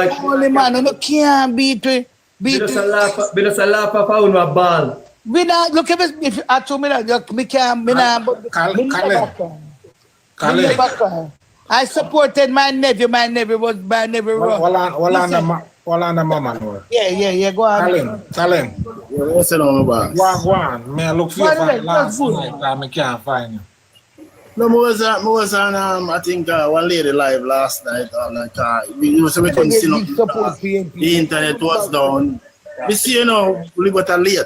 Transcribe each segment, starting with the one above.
like only man, no can't beat we. Beat us a laugh of our ball. We not look at if I told me that me can't me not I supported my nephew was my nephew run. Wala na mama no. Yeah, go on. Kalin. What's it on about? Go on. Me look for you last night and me can't find you. No, I was on I think one lady live last night on we couldn't see nothing. The internet was down. We see we got a late.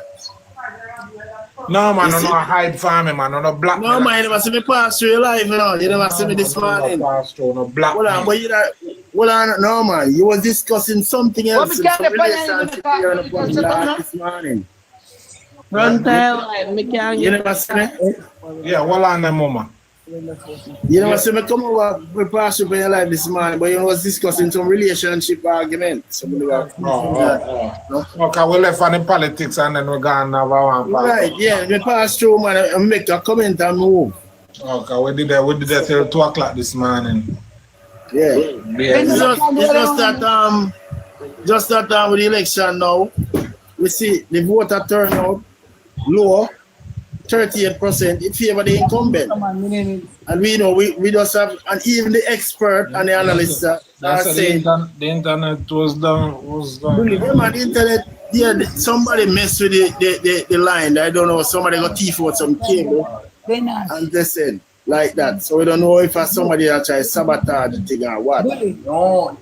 No man, no hide farming man, no black. No man, you never see me pass through live, you never see me this morning. No black. No man, you was discussing something else. Some relationship here on the this morning. Run time, me can't. You never see me? Yeah, on the mama. You never see me come over, we pass through your life this morning, but you was discussing some relationship arguments. Okay, we left on the politics and then we're gonna have our one. Right, yeah, we pass through man and make a comment and move. Okay, we did that till 2 o'clock this morning. Yeah. It's just that with the election now, we see the voter turnout low. 38% in favor of the incumbent. And we know we just have, and even the expert and the analysts are saying the internet was done. The internet, yeah, somebody messed with the line. I don't know, somebody got teeth out some cable and they said like that. So we don't know if somebody that try to sabotage the thing or what. No.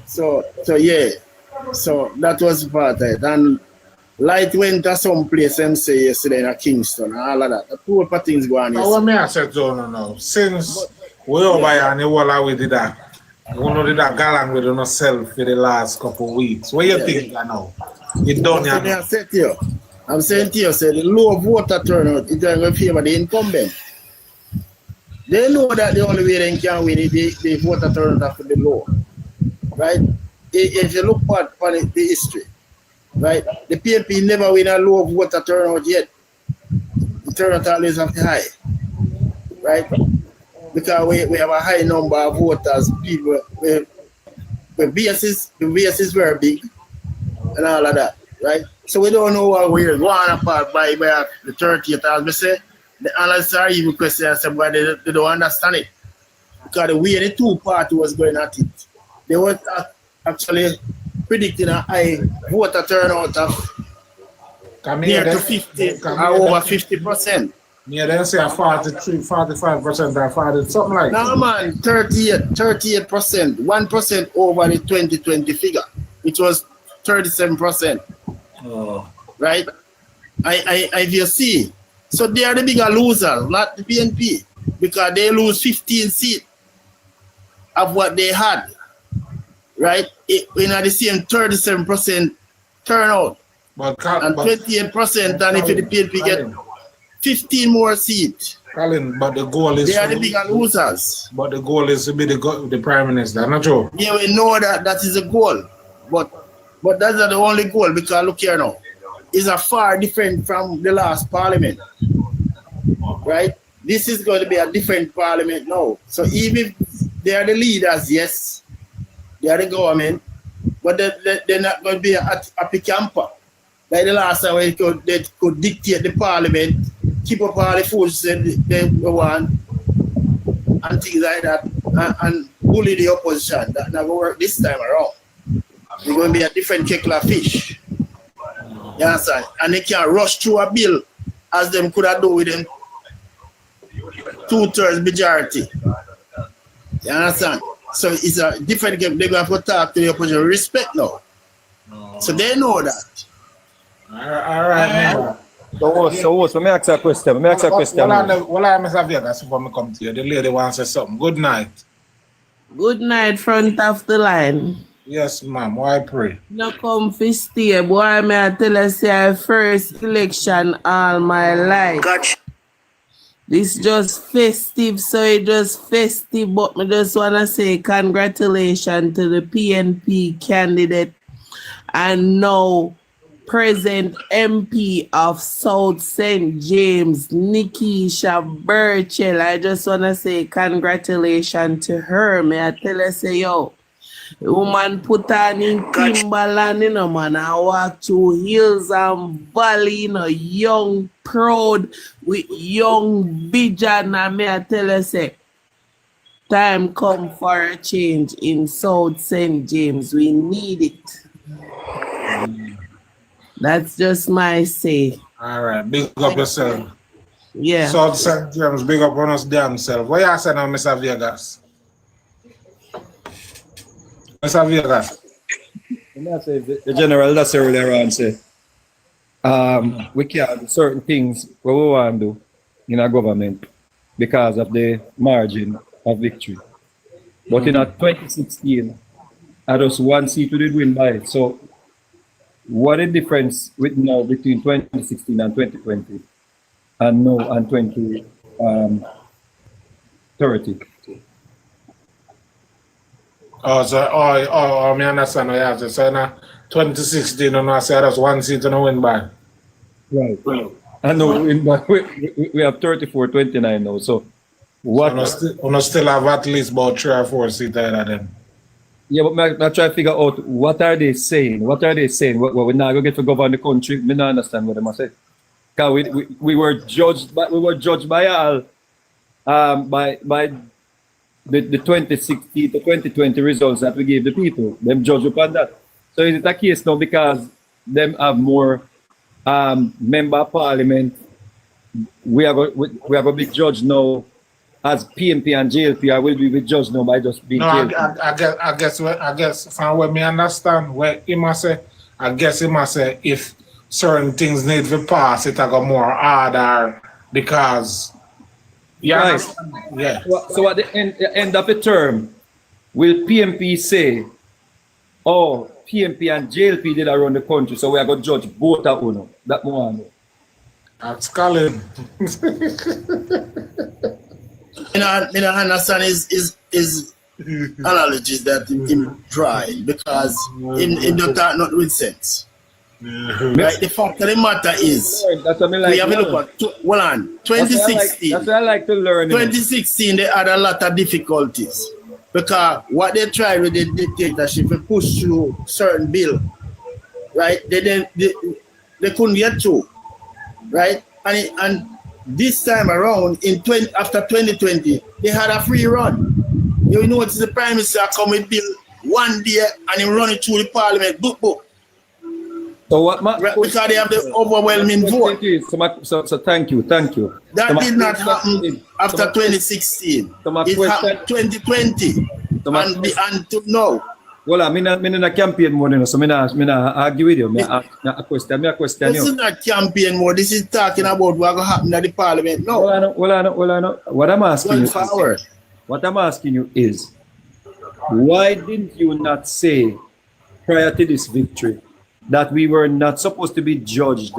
So yeah. So that was part of it. And light went to some place and say yesterday in Kingston and all of that. The poor things go on. What may I say no. Since we over here and the whole we did that. We did that galang with ourselves for the last couple of weeks. What you think now? You done here. I'm saying to you, say the low voter turnout is going to favor the incumbent. They know that the only way they can win is the voter turnout after the low. Right? If you look at the history. Right, the PNP never win a low voter turnout yet. The turnout always have the high, right? Because we have a high number of voters. People, the base is very big, and all of that, right? So we don't know what we're going apart by the 30th. As we say, the analysts are even questioning why they don't understand it, because the way the two parties was going at it, they were actually predicting a high voter turnout of near to 50 or over 50%. Yeah, they say a 43, 45% or 40, something like that. No man, 38%, 1% over the 2020 figure, which was 37%. Oh. Right? I you see. So they are the bigger losers, not the PNP, because they lose 15 seats of what they had. Right? In the same 37% turnout. And 28%, and if the PNP get 15 more seats. Colin, but the goal is... They are the bigger losers. But the goal is to be the Prime Minister, not true? Yeah, we know that is a goal. But that's not the only goal, because look here now. It's a far different from the last parliament. Right? This is going to be a different parliament now. So even if they are the leaders, yes, they are the government, but they're not going to be a happy camper. Like the last time they could dictate the parliament, keep up all the foods they want, and things like that, and bully the opposition. That's not going to work this time around. It's going to be a different kettle of fish. You understand? And they can't rush through a bill as them could have done with them 2/3 majority. You understand? So it's a different game. They're going to have to talk to the opposition. Respect now. So they know that. All right. So let me ask a question. Well, I'm Mr. Vegas before I come to you. The lady wants to say something. Good night. Good night, front of the line. Yes, ma'am. Why pray? No come to stay. Boy, may I tell you, say first election all my life. Gotcha. This just festive, so it just festive, but I just want to say congratulations to the PNP candidate and now present MP of South St. James, Nikisha Burchell. I just want to say congratulations to her. May I tell her, say, yo, The woman put on in Timberland, you know, man, and walk through hills and valley, you know, young, proud, with young vision. And me I tell you, say, time come for a change in South St. James. We need it. That's just my say. All right, big up yourself. Yeah. South St. James, big up on us damn self. What you say now, Mr. Vegas? Mr. Vegas? The general that's earlier on say, we can't do certain things what we want to do in our government because of the margin of victory. But in 2016, I just one seat we did win by. So what is the difference with now between 2016 and 2020 and now and 2030? Oh, so, I understand what you have to say. So, in 2016, I say that's one seat and I win by. Right. I know we have 34-29 now. So what? So, we still have at least about 3 or 4 seats there then. Yeah, but I try to figure out what are they saying? What are they saying? What we're not going to get to govern the country. Me not understand what they must say. Because we were judged by all by the 2016 to 2020 results that we gave the people. Them judge upon that. So is it a case now because them have more member of parliament? We have a big judge now as PNP and JLP. I will be with judge now by just being. No, I guess from what me understand, where he must say, I guess he must say if certain things need to pass, it go more harder because. Yeah. Right. Yeah. So at the end of the term, will PNP say, oh, PNP and JLP did around the country, so we are going to judge both of them? That one. That's Colin. I understand his analogies that him dry because it don't talk not with sense. Right? The fact of the matter is, we have a look at 2016. That's what I like to learn. 2016, they had a lot of difficulties because what they tried with the dictatorship, they pushed through certain bill, right? They couldn't get through, right? And this time around, after 2020, they had a free run. You know, it's the Prime Minister come with bill one day and he run it through the Parliament, book. So what? Because they have the overwhelming vote. So thank you. That did not happen after 2016. It happened 2020 until now. Well, I'm in a campaign mode, so I'm not argue with you. I question. This is not campaign mode. This is talking about what's going to happen at the Parliament now. Well, I know. What I'm asking you is, why didn't you not say prior to this victory that we were not supposed to be judged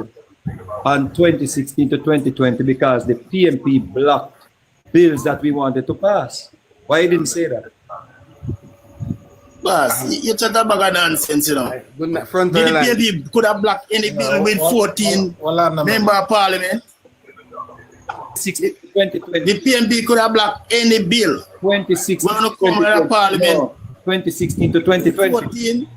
on 2016 to 2020 because the PNP blocked bills that we wanted to pass? Why you didn't say that? Boss, you chat about nonsense, you know. The PNP could have blocked any bill with 14 member of parliament. 2020. The PNP could have blocked any bill. 2016 to 2020. 14.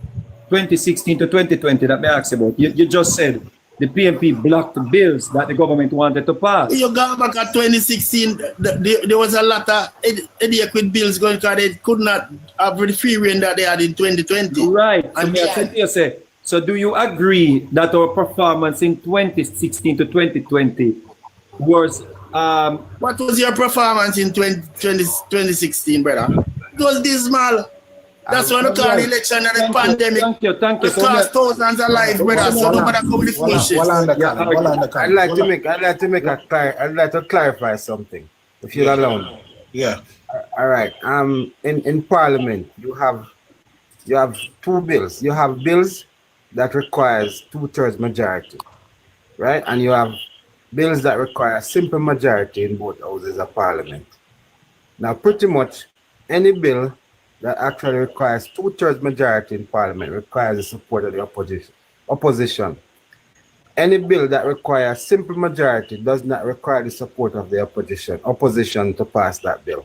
2016 to 2020 that me asked about. You just said the PNP blocked the bills that the government wanted to pass. You go back at 2016, there was a lot of adequate bills going because they could not have the free reign that they had in 2020. Right. So do you agree that our performance in 2016 to 2020 was... What was your performance in 2016, brother? It was dismal. That's why we call the election and the pandemic. Thank you. It cost thousands of lives, brother. So nobody come with bullshit. I'd like to clarify something, if you'll allow me. Yeah. All right. In Parliament, you have 2 bills. You have bills that requires 2/3 majority, right? And you have bills that require a simple majority in both houses of Parliament. Now, pretty much any bill that actually requires 2/3 majority in Parliament requires the support of the opposition. Any bill that requires simple majority does not require the support of the opposition to pass that bill.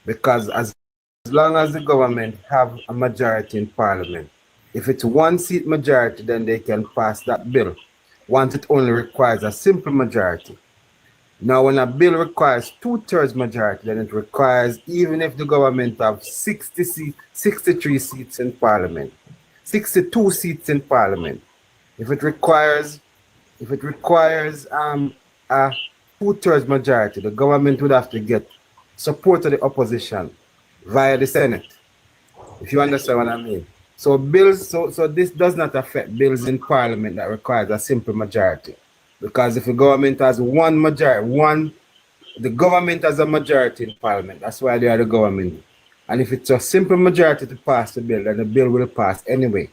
Because as long as the government have a majority in Parliament, if it's one seat majority, then they can pass that bill. Once it only requires a simple majority. Now, when a bill requires 2/3 majority, then it requires, even if the government have 63 seats in Parliament, 62 seats in Parliament, if it requires a 2/3 majority, the government would have to get support of the opposition via the Senate. If you understand what I mean. So bills, so this does not affect bills in Parliament that requires a simple majority. Because if the government has the government has a majority in Parliament, that's why they are the government. And if it's a simple majority to pass the bill, then the bill will pass anyway.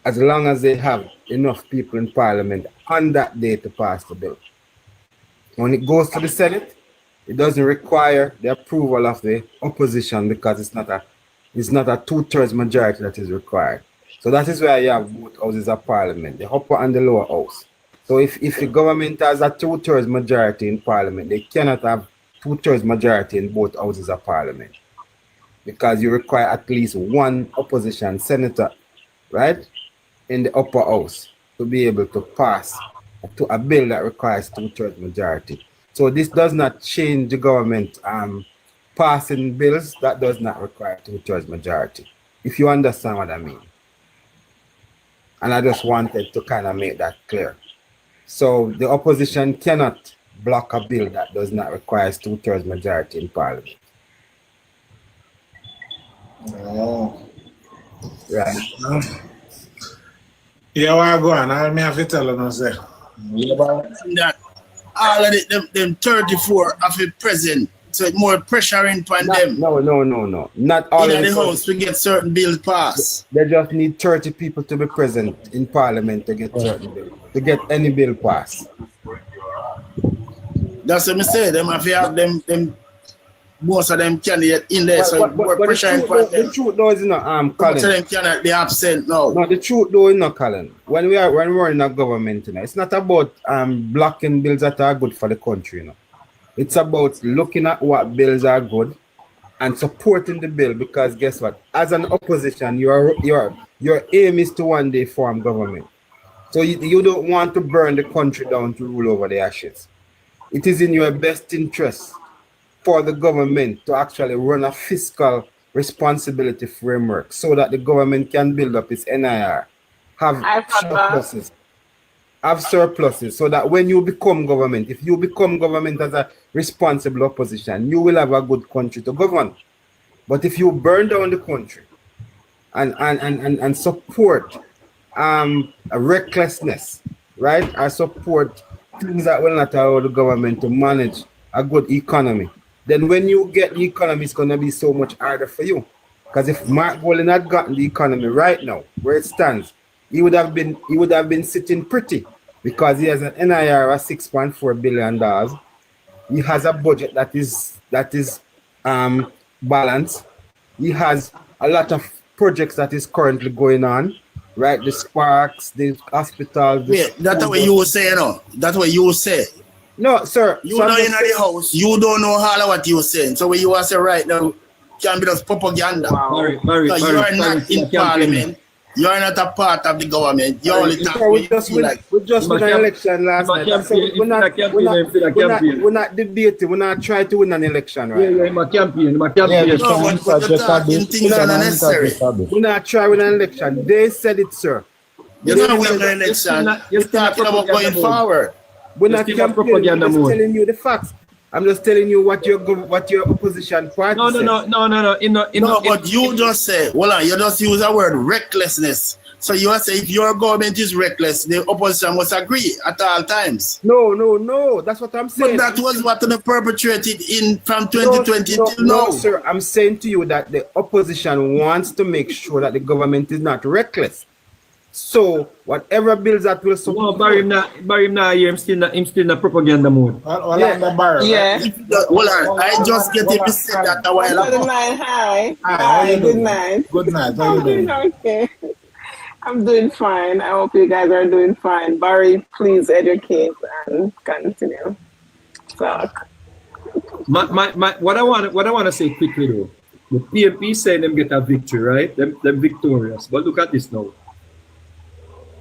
As long as they have enough people in Parliament on that day to pass the bill. When it goes to the Senate, it doesn't require the approval of the opposition because it's not a 2/3 majority that is required. So that is why you have both houses of Parliament, the upper and the lower house. So if the government has a 2/3 majority in Parliament, they cannot have 2/3 majority in both houses of Parliament because you require at least one opposition senator, right, in the upper house to be able to pass to a bill that requires 2/3 majority. So this does not change the government passing bills that does not require 2/3 majority, if you understand what I mean. And I just wanted to kind of make that clear. So the opposition cannot block a bill that does not require 2/3 majority in Parliament. Oh. Right. Yeah, where I go on? I have to tell you, say. That all of them 34 of it present, so it's more pressure in upon them. No. Not all In of the the house to get certain bills passed. They just need 30 people to be present in Parliament to get certain bill, to get any bill passed. That's what I say. Them have to have them most of them candidates in there, so more pressure in upon them. The truth though is not Most Colin. of them cannot be absent now. No, the truth though is not Colin. When we're in a government, it's not about blocking bills that are good for the country, It's about looking at what bills are good and supporting the bill, because guess what? As an opposition, your aim is to one day form government. So you don't want to burn the country down to rule over the ashes. It is in your best interest for the government to actually run a fiscal responsibility framework so that the government can build up its NIR, have surpluses, so that when you become government, if you become government as a responsible opposition, you will have a good country to govern. But if you burn down the country and support a recklessness, right, or support things that will not allow the government to manage a good economy, then when you get the economy, it's going to be so much harder for you. Because if Mark Golding had gotten the economy right now, where it stands, he would have been sitting pretty, because he has an NIR of $6.4 billion. He has a budget that is balanced. He has a lot of projects that is currently going on, right? The sparks, the hospitals. That's what you say, That's what you say. No, sir. You know in the house, you don't know all of what you're saying. So when you want to say right now, can be just propaganda. Barry, you are not in Parliament. You are not a part of the government. You only talk we just won an election last night. We're not debating. We're not trying to win an election, right? Yeah, my campaign. No, but you're talking things that are unnecessary. We're not trying to win an election. They said it, sir. You're not winning an election. You're talking about going forward. We're not campaigning. I'm just telling you the facts. I'm just telling you what your opposition party said. No, but you just say, you just use the word recklessness. So you say if your government is reckless, the opposition must agree at all times. No. That's what I'm saying. But that was what they perpetrated from 2020 till now. No, sir. I'm saying to you that the opposition wants to make sure that the government is not reckless. So whatever bills that will support. No, Barry, I'm still not propaganda mode. Yeah. I just get him to say that a while ago. Good night, hi. Good night. Good night. How you doing? Okay. I'm doing fine. I hope you guys are doing fine. Barry, please educate and continue. Talk. What I want to say quickly though The PNP saying them get a victory, right? Them victorious. But look at this now.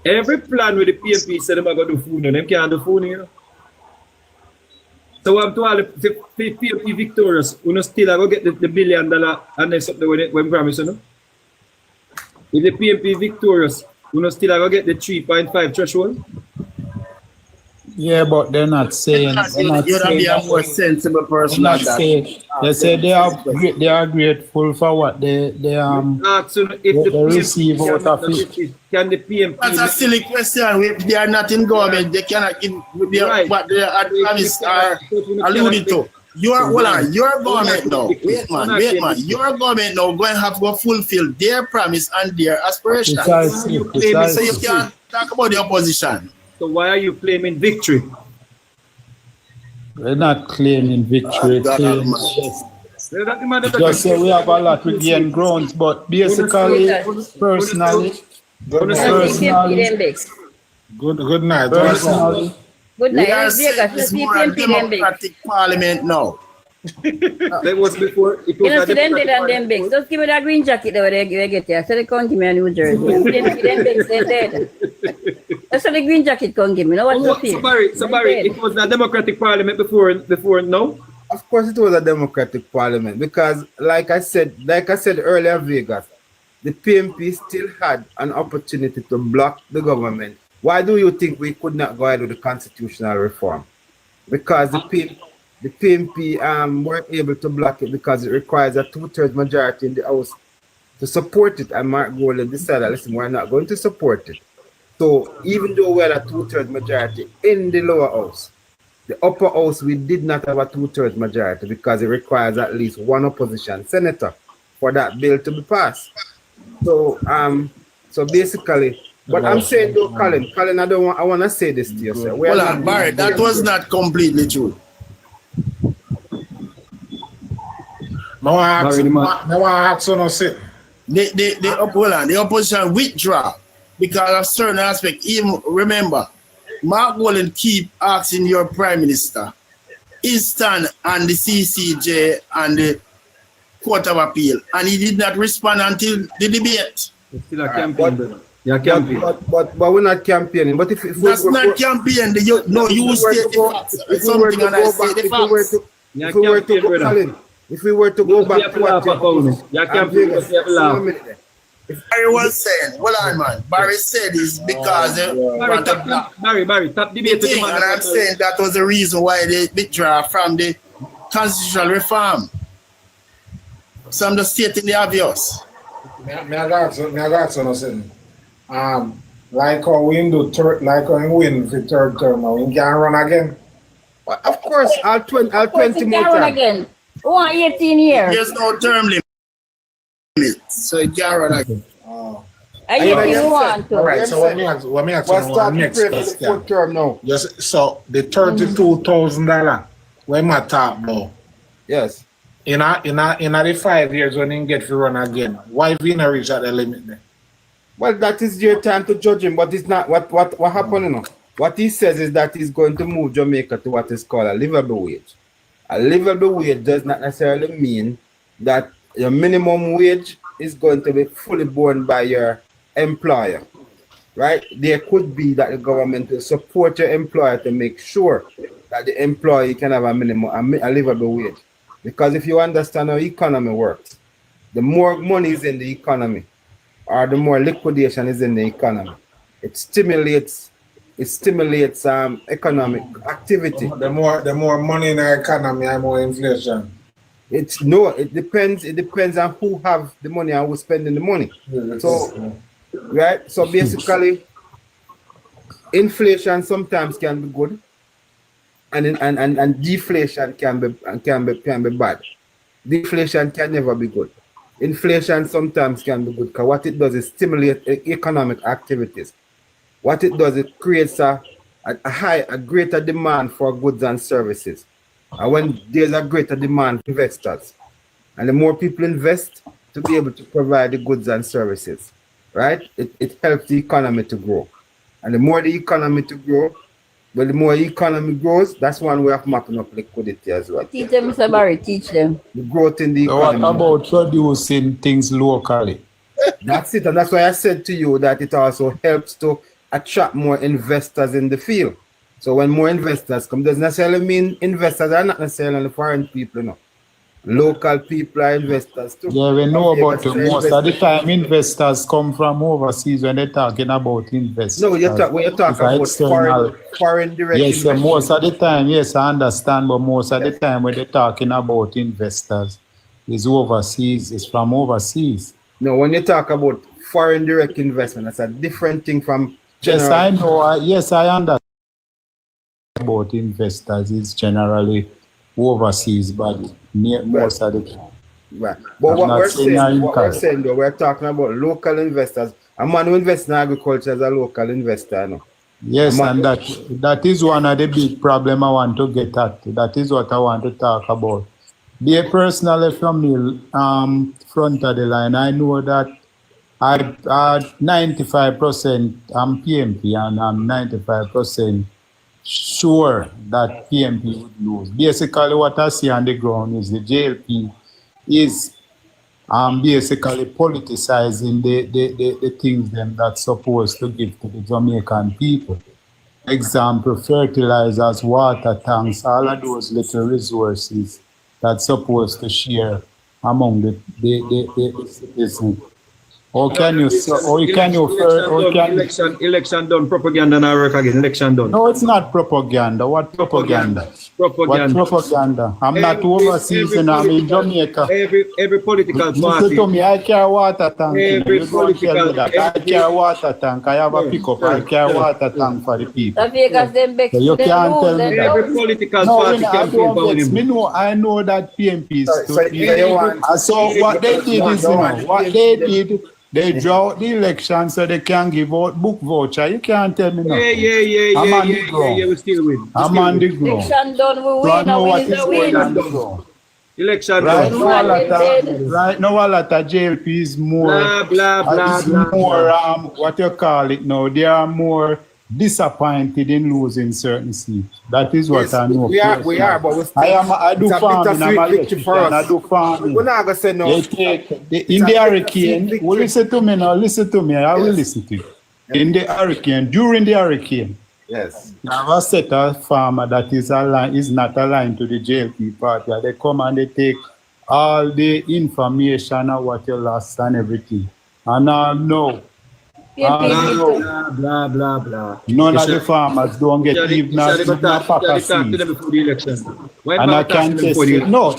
Every plan with the PNP said them are going to do food, them can't do food, you know. So I'm to all the PNP victorious, we still are going to get the $1 billion and then something when promise, you know. If the PNP victorious, we still are going to get the 3.5 threshold. Yeah, but they're not saying. You're not be a more sensible person Not than that. say, they say they are grateful for what they If the they receive out of it. Can the PNP? That's a silly question. If they are not in government, they cannot give Right. what they are alluding to. Your government now. Wait man. Your government now going to have to fulfill their promise and their aspirations. Precisely. So you can't talk about the opposition. So why are you claiming victory? We're not claiming victory. Just say we have a lot to gain grounds, but basically, personally, Good night. personally, Good We are night. saying it's more a democratic parliament now. That was before. It You was know, a so them did democratic and them bigs. Just give me that green jacket over there, you get there. So they can't give me a New Jersey. Them bigs, they dead. That's the green jacket can't give me. Now what's the feel? So Barry, it was a democratic parliament before now. Of course, it was a democratic parliament because, like I said earlier, Vegas, the PNP still had an opportunity to block the government. Why do you think we could not go ahead with the constitutional reform? Because the PNP weren't able to block it because it requires a 2/3 majority in the House to support it. And Mark Golden decided, listen, we're not going to support it. So even though we had a 2/3 majority in the lower house, the upper house, we did not have a 2/3 majority because it requires at least one opposition senator for that bill to be passed. So basically, but I'm saying though, Colin, I want to say this to you, sir. Hold on, Barry, that was not completely true. I want to ask you something. The opposition withdraw because of certain aspects. Even remember, Mark Golden keep asking your prime minister his stand on the CCJ and the Court of Appeal, and he did not respond until the debate. It's still a campaign, brother. Yeah, campaign. But we're not campaigning. But if That's not campaign. You state the facts. It's something and I say the facts. If we were to go, Colin, if we were to go back to what Barry was saying, hold on, man. Barry said this because Barry, stop debating. And I'm saying that was the reason why they withdraw from the constitutional reform. So I'm just stating the obvious. I got something. Like how we do like how we win the third term now, we can run again. Of course, I'll 20 more Run times. again. Who want 18 years? There's no term limit. So you can run again. I you want to. All right, so let me ask What's you starting next to pray for the question. fourth term now? Yes, so the $32,000, when I talk about, Yes. in the 5 years when you get to run again, why we not reach at the limit then? Well, that is your time to judge him, but it's not what happened, you know. What he says is that he's going to move Jamaica to what is called a livable wage. A livable wage does not necessarily mean that your minimum wage is going to be fully borne by your employer, right? There could be that the government will support your employer to make sure that the employee can have a livable wage. Because if you understand how economy works, the more money is in the economy, or the more liquidation is in the economy, it stimulates economic activity. The more money in the economy, the more inflation. It depends on who have the money and who's spending the money. So, right? So basically, inflation sometimes can be good, and deflation can be bad. Deflation can never be good. Inflation sometimes can be good because what it does is stimulate economic activities. What it does, it creates a greater demand for goods and services. And when there's a greater demand for investors, and the more people invest to be able to provide the goods and services, right? It helps the economy to grow. And the more the economy to grow, But the more economy grows, that's one way of mopping up liquidity as well. Teach them, Mr. Barry, teach them. The growth in the So what economy. about producing things locally? That's it. And that's why I said to you that it also helps to attract more investors in the field. So when more investors come, doesn't necessarily mean investors are not necessarily foreign people, you know. Local people are investors too. Yeah, we know Okay, about but it. Most of the time investors come from overseas when they're talking about investors. No, when you talk about foreign direct yes, investment. most of the time, yes, I understand, but most of the time when they're talking about investors, is overseas, it's from overseas. No, when you talk about foreign direct investment, that's a different thing from Yes, I know. Yes, I understand about investors is generally overseas, but most of the time. Right. But what we're saying though, we're talking about local investors. A man who invests in agriculture is a local investor, no? Yes, and that is one of the big problems I want to get at. That is what I want to talk about. Be personally from me, front of the line, I know that at 95% I'm PNP and I'm 95% sure that PNP would lose. Basically, what I see on the ground is the JLP is basically politicizing the things them that's supposed to give to the Jamaican people. Example, fertilizers, water tanks, all of those little resources that's supposed to share among the citizens. Or can you election done, propaganda now work again, election done. No, it's not propaganda. What propaganda? Propaganda. What propaganda? I'm not overseas and I'm in Jamaica. Every political party. Listen to me, I carry water tank. Every political I carry water tank. I have a pickup. I carry water tank for the people. The Vegas, them So you can't tell me that. Every political party campaign for him. I know that PNP is so what they did is, what they did, they draw the election so they can give out book voucher. You can't tell me nothing. Yeah, we still win. I'm on the ground. Election done, we So I win, know we what win, is we going on win. the ground. Election Right done. now, a lot of JLP is more, what you call it now, they are more disappointed in losing certain seats. That is what I know. We are, but we still, I do farming, I'm a electrician, I do farming. We're not going to say no. They take, in the hurricane, well, listen to me now, listen to me, I will listen to you. In the hurricane, during the hurricane, yes, I have a set of farmer that is not aligned to the JLP party. They come and they take all the information of what you lost and everything. And I know. Blah, blah, blah, blah. None of the farmers don't get even a pack of seeds. And I can't test it. No,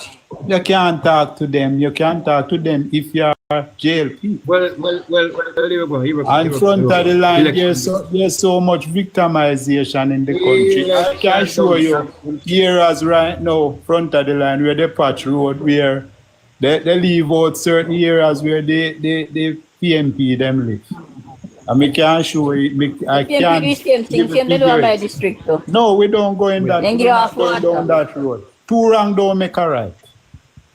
you can't talk to them. You can't talk to them if you are JLP. And front of the line, there's so much victimization in the country. I can show you areas right now, front of the line, where the patch road, where they leave out certain areas where the PNP them live. And we can't show it. I can't. My district, though. No, we don't go in that. We don't go down that road. Two wrong don't make a right.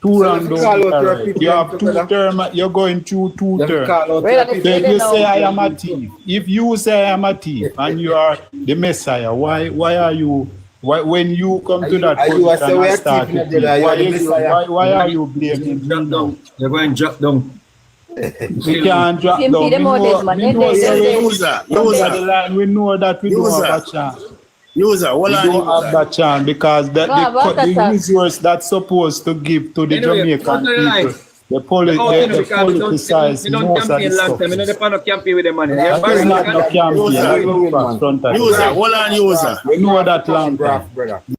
Two wrong don't make a right. You have two terms. You're going through two terms. So if you say I am a thief, if you say I am a thief and you are the Messiah, why are you? When you come to that position and start to thief, why are you blaming me now? You're going to drop down. We can't drop down. We know that we don't have a chance. We don't have that chance because the resource that's supposed to give to the Jamaican people, the politicize most of the stuff. That is not the campaign. We know that long time.